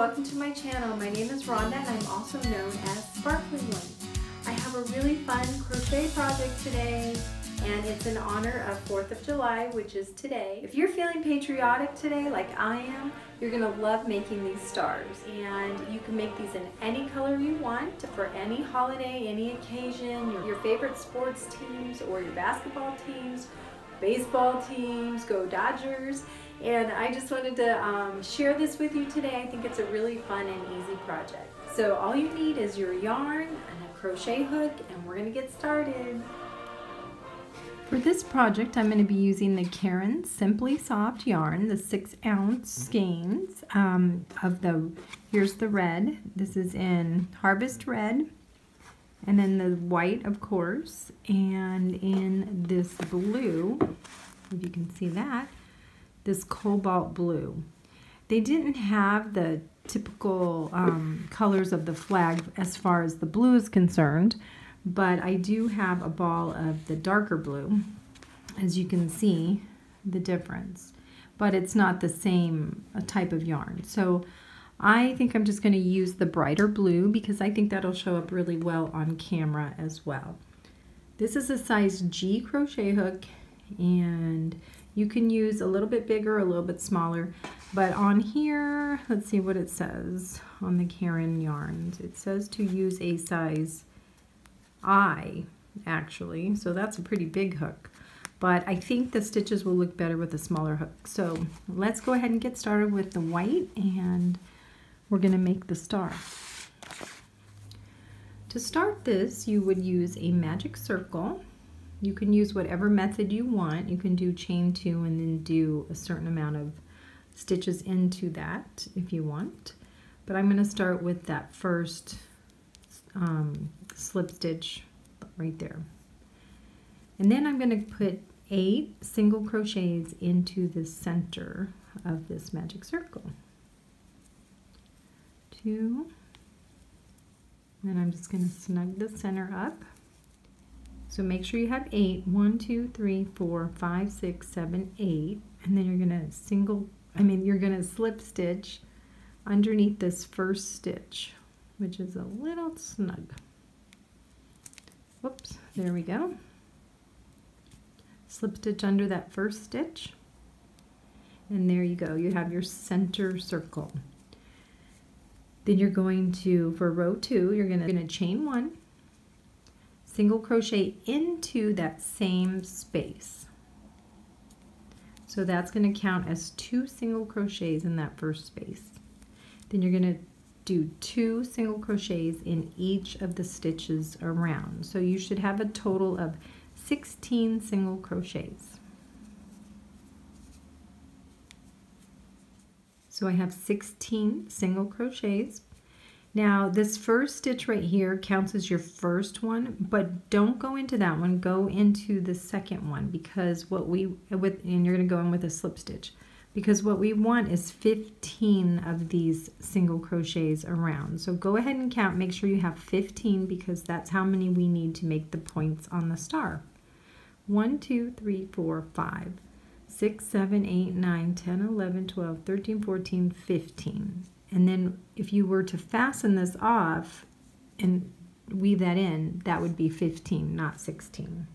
welcome to my channel. My name is Rhonda and I'm also known as Sparkling One. I have a really fun crochet project today and it's in honor of 4th of July, which is today. If you're feeling patriotic today like I am, you're gonna love making these stars. And you can make these in any color you want for any holiday, any occasion, your favorite sports teams or your basketball teams, baseball teams, go Dodgers. And I just wanted to share this with you today. I think it's a really fun and easy project. So all you need is your yarn and a crochet hook, and we're gonna get started. For this project, I'm going to be using the Caron Simply Soft yarn, the 6-ounce skeins here's the red. This is in Harvest Red, and then the white, of course, and in this blue, if you can see that, this cobalt blue. They didn't have the typical colors of the flag as far as the blue is concerned, but I do have a ball of the darker blue, as you can see the difference, but it's not the same type of yarn. So I think I'm just going to use the brighter blue because I think that'll show up really well on camera as well. This is a size G crochet hook, and you can use a little bit bigger, a little bit smaller, but on here, let's see what it says on the Caron yarns. It says to use a size I, actually, so that's a pretty big hook, but I think the stitches will look better with a smaller hook. So let's go ahead and get started with the white, and we're going to make the star. To start this, you would use a magic circle. You can use whatever method you want. You can do chain 2 and then do a certain amount of stitches into that if you want, but I'm going to start with that first slip stitch right there, and then I'm going to put 8 single crochets into the center of this magic circle. 2, and I'm just going to snug the center up. So make sure you have 8. 1, 2, 3, 4, 5, 6, 7, 8, and then you're going to slip stitch underneath this first stitch, which is a little snug. Whoops, there we go. Slip stitch under that first stitch, and there you go. You have your center circle. Then you're going to, for row 2, you're going to chain 1, single crochet into that same space. So that's going to count as 2 single crochets in that first space. Then you're going to do 2 single crochets in each of the stitches around. So you should have a total of 16 single crochets. So I have 16 single crochets. Now this first stitch right here counts as your first one, but don't go into that one, go into the second one, because and you're going to go in with a slip stitch, because what we want is 15 of these single crochets around. So go ahead and count, make sure you have 15, because that's how many we need to make the points on the star. 1, 2, 3, 4, 5, 6, 7, 8, 9, 10, 11, 12, 13, 14, 15. And then if you were to fasten this off and weave that in, that would be 15, not 16.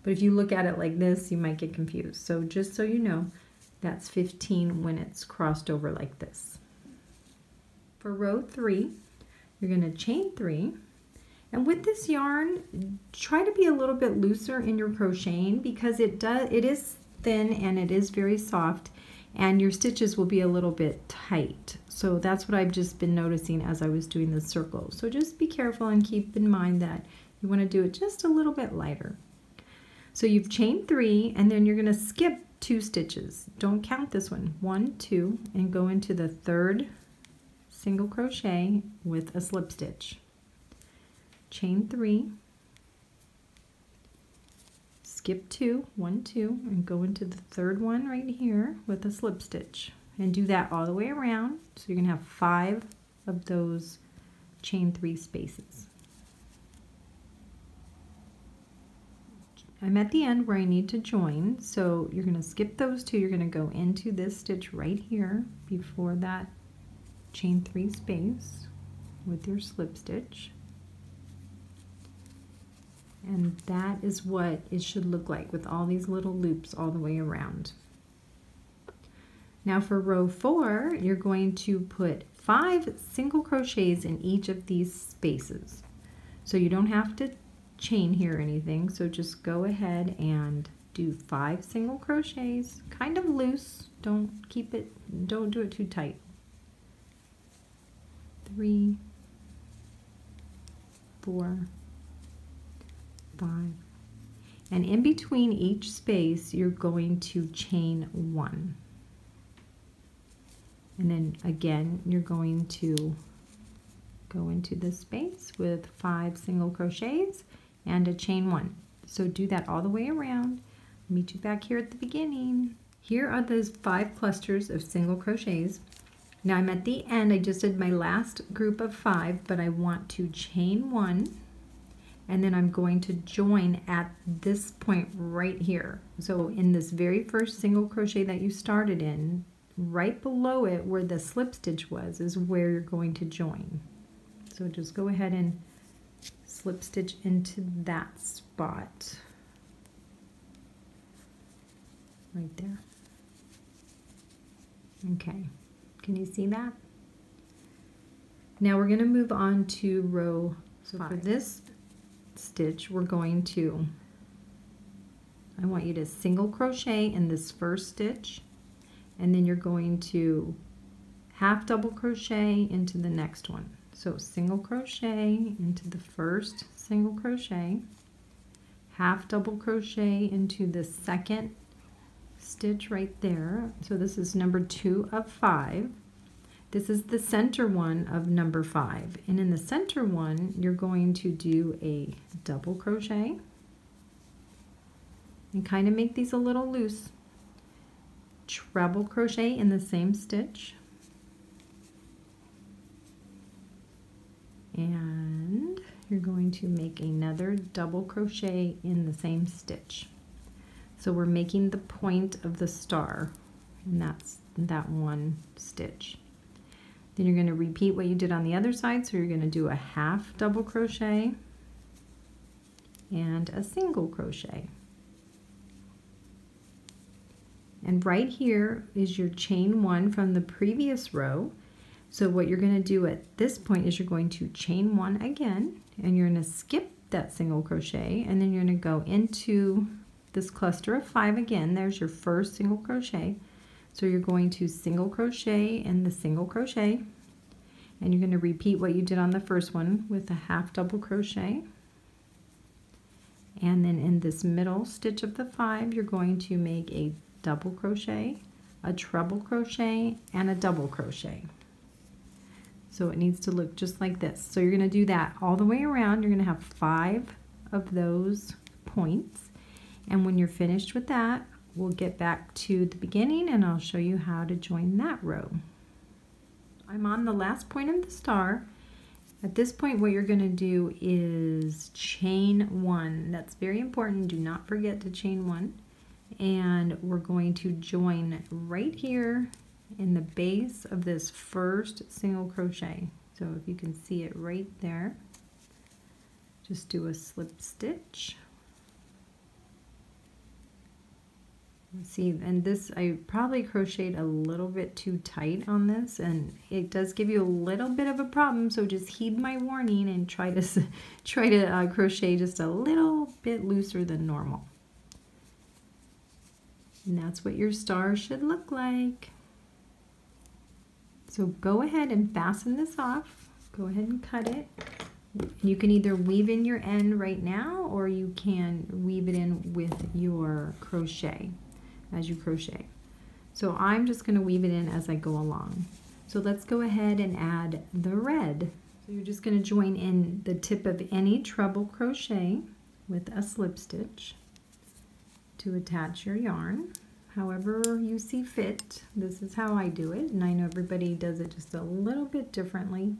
But if you look at it like this, you might get confused. So just so you know, that's 15 when it's crossed over like this. For row 3, you're going to chain 3. And with this yarn, try to be a little bit looser in your crocheting, because it is thin and it is very soft, and your stitches will be a little bit tight. So that's what I've just been noticing as I was doing the circle. So just be careful and keep in mind that you want to do it just a little bit lighter. So you've chained 3, and then you're going to skip 2 stitches. Don't count this one. 1, 2, and go into the 3rd single crochet with a slip stitch. Chain 3, skip 2, 1, 2, and go into the 3rd one right here with a slip stitch, and do that all the way around. So you're going to have 5 of those chain 3 spaces. I'm at the end where I need to join, so you're going to skip those 2. You're going to go into this stitch right here before that chain 3 space with your slip stitch. And that is what it should look like with all these little loops all the way around. Now for row 4, you're going to put 5 single crochets in each of these spaces. So you don't have to chain here or anything, so just go ahead and do 5 single crochets, kind of loose, don't do it too tight. 3, 4, 5, and in between each space you're going to chain 1, and then again you're going to go into this space with 5 single crochets and a chain 1. So do that all the way around. Meet you back here at the beginning. Here are those 5 clusters of single crochets. Now I'm at the end, I just did my last group of 5, but I want to chain 1, and then I'm going to join at this point right here. So in this very first single crochet that you started in, right below it where the slip stitch was is where you're going to join. So just go ahead and slip stitch into that spot right there. Okay, can you see that? Now we're going to move on to row 5. For this stitch we're going to, I want you to single crochet in this first stitch, and then you're going to half double crochet into the next one. So single crochet into the first single crochet, half double crochet into the second stitch right there. So this is number 2 of 5. This is the center one of number 5, and in the center one you're going to do a double crochet and kind of make these a little loose, treble crochet in the same stitch, and you're going to make another double crochet in the same stitch. So we're making the point of the star, and that's that one stitch. Then you're going to repeat what you did on the other side, so you're going to do a half double crochet and a single crochet. And right here is your chain 1 from the previous row. So what you're going to do at this point is you're going to chain 1 again, and you're going to skip that single crochet, and then you're going to go into this cluster of 5 again. There's your first single crochet. So you're going to single crochet in the single crochet, and you're going to repeat what you did on the first one with a half double crochet. And then in this middle stitch of the 5, you're going to make a double crochet, a treble crochet, and a double crochet. So it needs to look just like this. So you're going to do that all the way around. You're going to have 5 of those points, and when you're finished with that, we'll get back to the beginning and I'll show you how to join that row. I'm on the last point of the star. At this point what you're going to do is chain 1. That's very important. Do not forget to chain 1. And we're going to join right here in the base of this first single crochet. So if you can see it right there, just do a slip stitch. See, and this, I probably crocheted a little bit too tight on this, and it does give you a little bit of a problem, so just heed my warning and try to crochet just a little bit looser than normal. And that's what your star should look like. So go ahead and fasten this off. Go ahead and cut it. You can either weave in your end right now, or you can weave it in with your crochet as you crochet. So I'm just going to weave it in as I go along. So let's go ahead and add the red. So you're just going to join in the tip of any treble crochet with a slip stitch to attach your yarn. However you see fit, this is how I do it, and I know everybody does it just a little bit differently.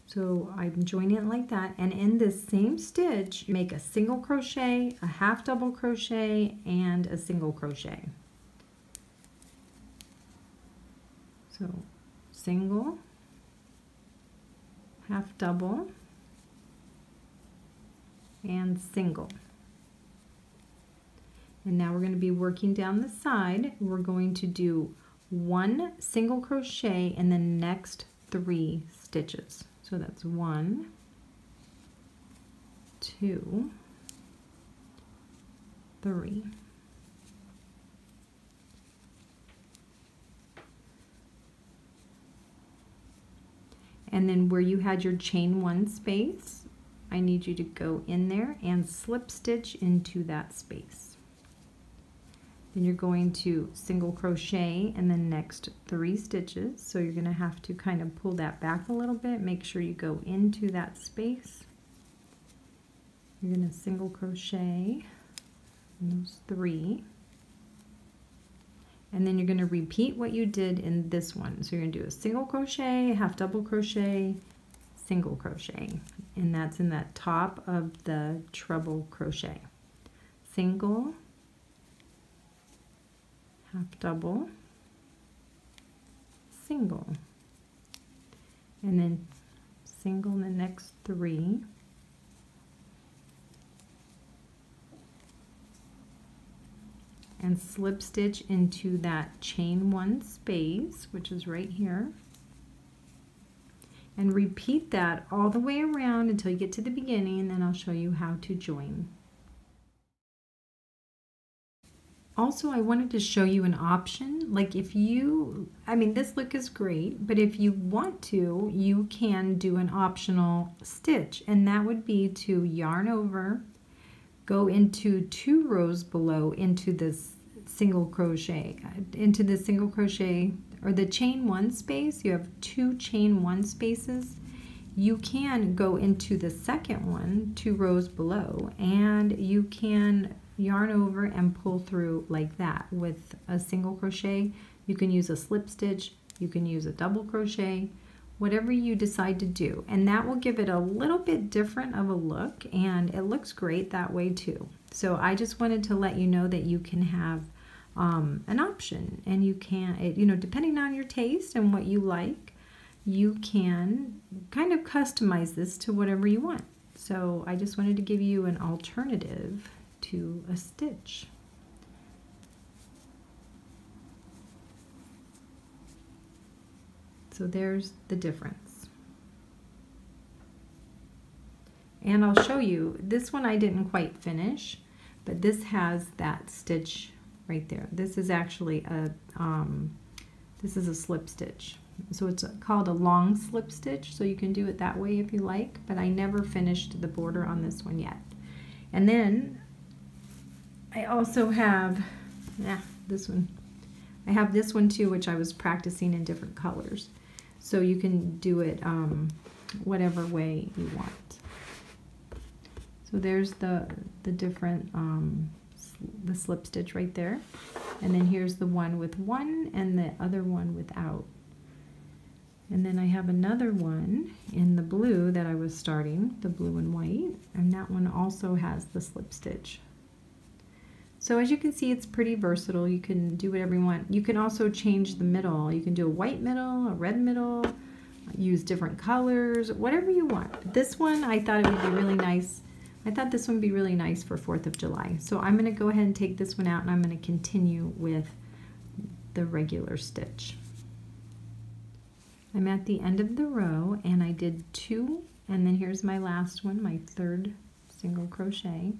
So I'm joining it like that, and in this same stitch you make a single crochet, a half double crochet, and a single crochet. So single, half double, and single. And now we're going to be working down the side. We're going to do 1 single crochet in the next 3 stitches. So that's 1, 2, 3. And then where you had your chain 1 space, I need you to go in there and slip stitch into that space. Then you're going to single crochet in the next 3 stitches. So you're going to have to kind of pull that back a little bit. Make sure you go into that space. You're going to single crochet in those 3. And then you're going to repeat what you did in this one. So you're going to do a single crochet, half double crochet, single crochet. And that's in that top of the treble crochet. Single, half double, single, and then single in the next 3, and slip stitch into that chain 1 space, which is right here, and repeat that all the way around until you get to the beginning, and then I'll show you how to join. Also, I wanted to show you an option, like if you, I mean this look is great, but if you want to, you can do an optional stitch, and that would be to yarn over, go into 2 rows below into this single crochet, or the chain 1 space. You have 2 chain 1 spaces. You can go into the second one 2 rows below, and you can yarn over and pull through like that with a single crochet. You can use a slip stitch, you can use a double crochet, whatever you decide to do, and that will give it a little bit different of a look, and it looks great that way too. So I just wanted to let you know that you can have an option, and you can, you know, depending on your taste and what you like, you can kind of customize this to whatever you want. So I just wanted to give you an alternative to a stitch. So there's the difference. And I'll show you, this one I didn't quite finish, but this has that stitch right there. This is actually a this is a slip stitch. So it's called a long slip stitch, so you can do it that way if you like, but I never finished the border on this one yet. And then I also have this one. I have this one too, which I was practicing in different colors. So you can do it whatever way you want. So there's the different, the slip stitch right there. And then here's the one with 1 and the other one without. And then I have another one in the blue that I was starting, the blue and white, and that one also has the slip stitch. So as you can see, it's pretty versatile. You can do whatever you want. You can also change the middle. You can do a white middle, a red middle, use different colors, whatever you want. But this one, I thought it would be really nice. I thought this one would be really nice for 4th of July. So I'm going to go ahead and take this one out, and I'm going to continue with the regular stitch. I'm at the end of the row, and I did 2, and then here's my last one, my 3rd single crochet.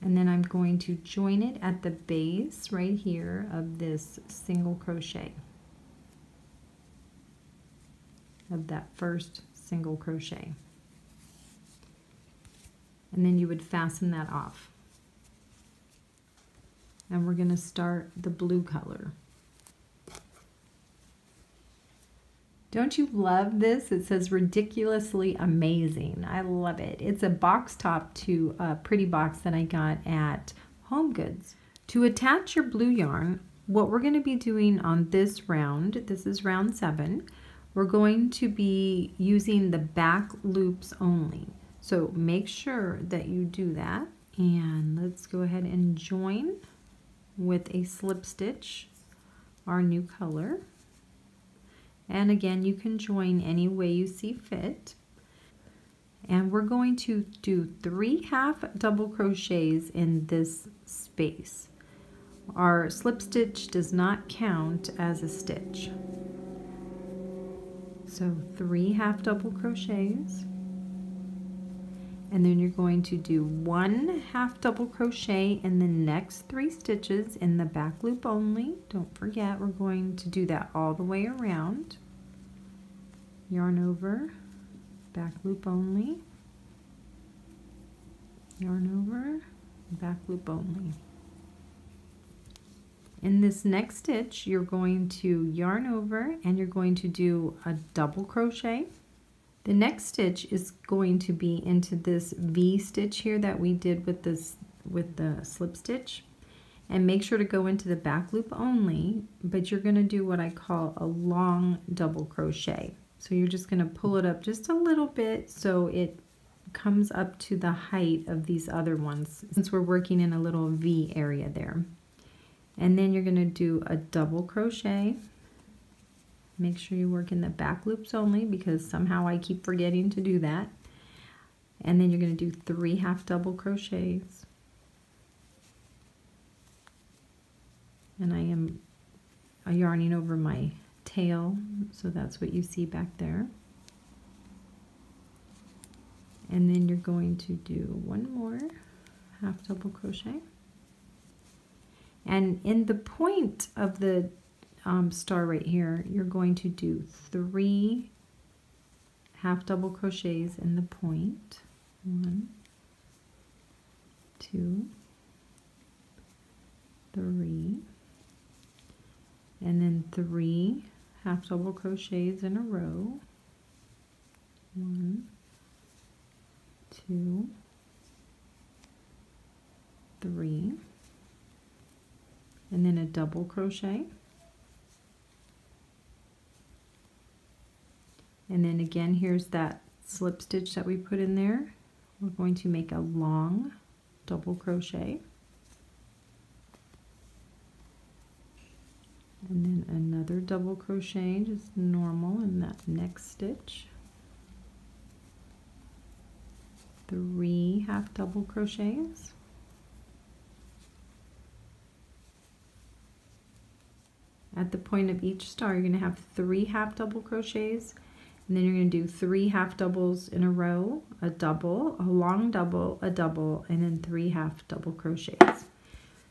And then I'm going to join it at the base right here of this single crochet, of that first single crochet. And then you would fasten that off. And we're going to start the blue color. Don't you love this? It says ridiculously amazing. I love it. It's a box top to a pretty box that I got at Home Goods. To attach your blue yarn, what we're going to be doing on this round, this is round 7, we're going to be using the back loops only. So make sure that you do that. And let's go ahead and join with a slip stitch, our new color. And again, you can join any way you see fit. And we're going to do 3 half double crochets in this space. Our slip stitch does not count as a stitch. So 3 half double crochets. And then you're going to do 1 half double crochet in the next 3 stitches in the back loop only. Don't forget, we're going to do that all the way around. Yarn over, back loop only, yarn over, back loop only. In this next stitch, you're going to yarn over and you're going to do a double crochet. The next stitch is going to be into this V stitch here that we did with the slip stitch. And make sure to go into the back loop only, but you're going to do what I call a long double crochet. So you're just going to pull it up just a little bit so it comes up to the height of these other ones, since we're working in a little V area there. And then you're going to do a double crochet. Make sure you work in the back loops only, because somehow I keep forgetting to do that. And then you're going to do 3 half double crochets. And I am yarning over my tail, so that's what you see back there. And then you're going to do 1 more half double crochet. And in the point of the star right here, you're going to do 3 half double crochets in the point. 1, 2, 3, and then 3 half double crochets in a row. 1, 2, 3, and then a double crochet. And then again, here's that slip stitch that we put in there. We're going to make a long double crochet. And then another double crochet, just normal in that next stitch. 3 half double crochets. At the point of each star, you're going to have 3 half double crochets, and then you're going to do 3 half doubles in a row, a double, a long double, a double, and then 3 half double crochets.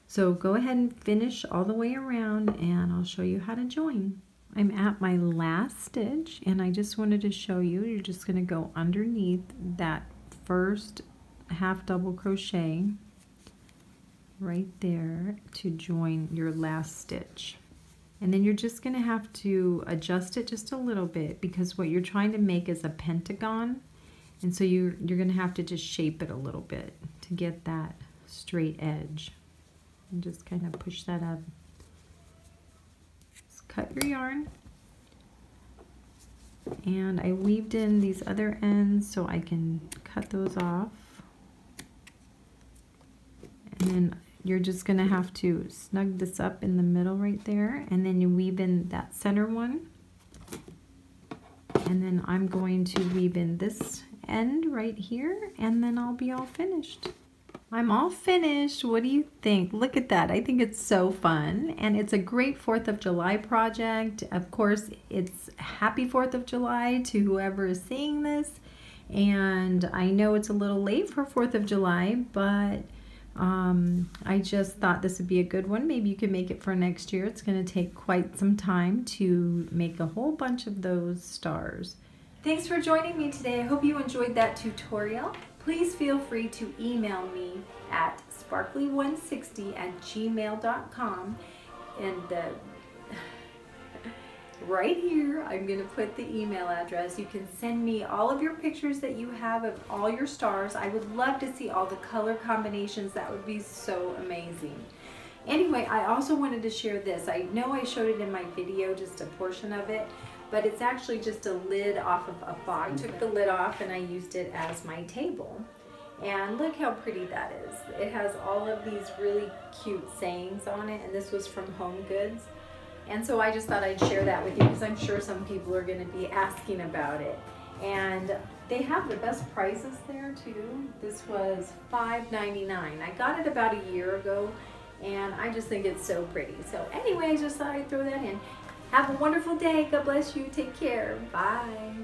So go ahead and finish all the way around, and I'll show you how to join. I'm at my last stitch, and I just wanted to show you, you're just going to go underneath that first half double crochet right there to join your last stitch. And then you're just going to have to adjust it just a little bit, because what you're trying to make is a pentagon, and so you're going to have to just shape it a little bit to get that straight edge. And just kind of push that up. Just cut your yarn. And I weaved in these other ends so I can cut those off. And then you're just going to have to snug this up in the middle right there, and then you weave in that center one. And then I'm going to weave in this end right here, and then I'll be all finished. I'm all finished. What do you think? Look at that. I think it's so fun, and it's a great 4th of July project. Of course, it's happy 4th of July to whoever is seeing this, and I know it's a little late for 4th of July, but I just thought this would be a good one. Maybe you can make it for next year. It's going to take quite some time to make a whole bunch of those stars. Thanks for joining me today. I hope you enjoyed that tutorial. Please feel free to email me at sparkly160@gmail.com, and right here I'm going to put the email address. You can send me all of your pictures that you have of all your stars. I would love to see all the color combinations. That would be so amazing. Anyway, I also wanted to share this. I know I showed it in my video, just a portion of it, but it's actually just a lid off of a box. I took the lid off and I used it as my table. And look how pretty that is. It has all of these really cute sayings on it, and this was from Home Goods. And so I just thought I'd share that with you, because I'm sure some people are going to be asking about it. And they have the best prices there too. This was $5.99. I got it about a year ago, and I just think it's so pretty. So anyways, just thought I'd throw that in. Have a wonderful day. God bless you. Take care. Bye.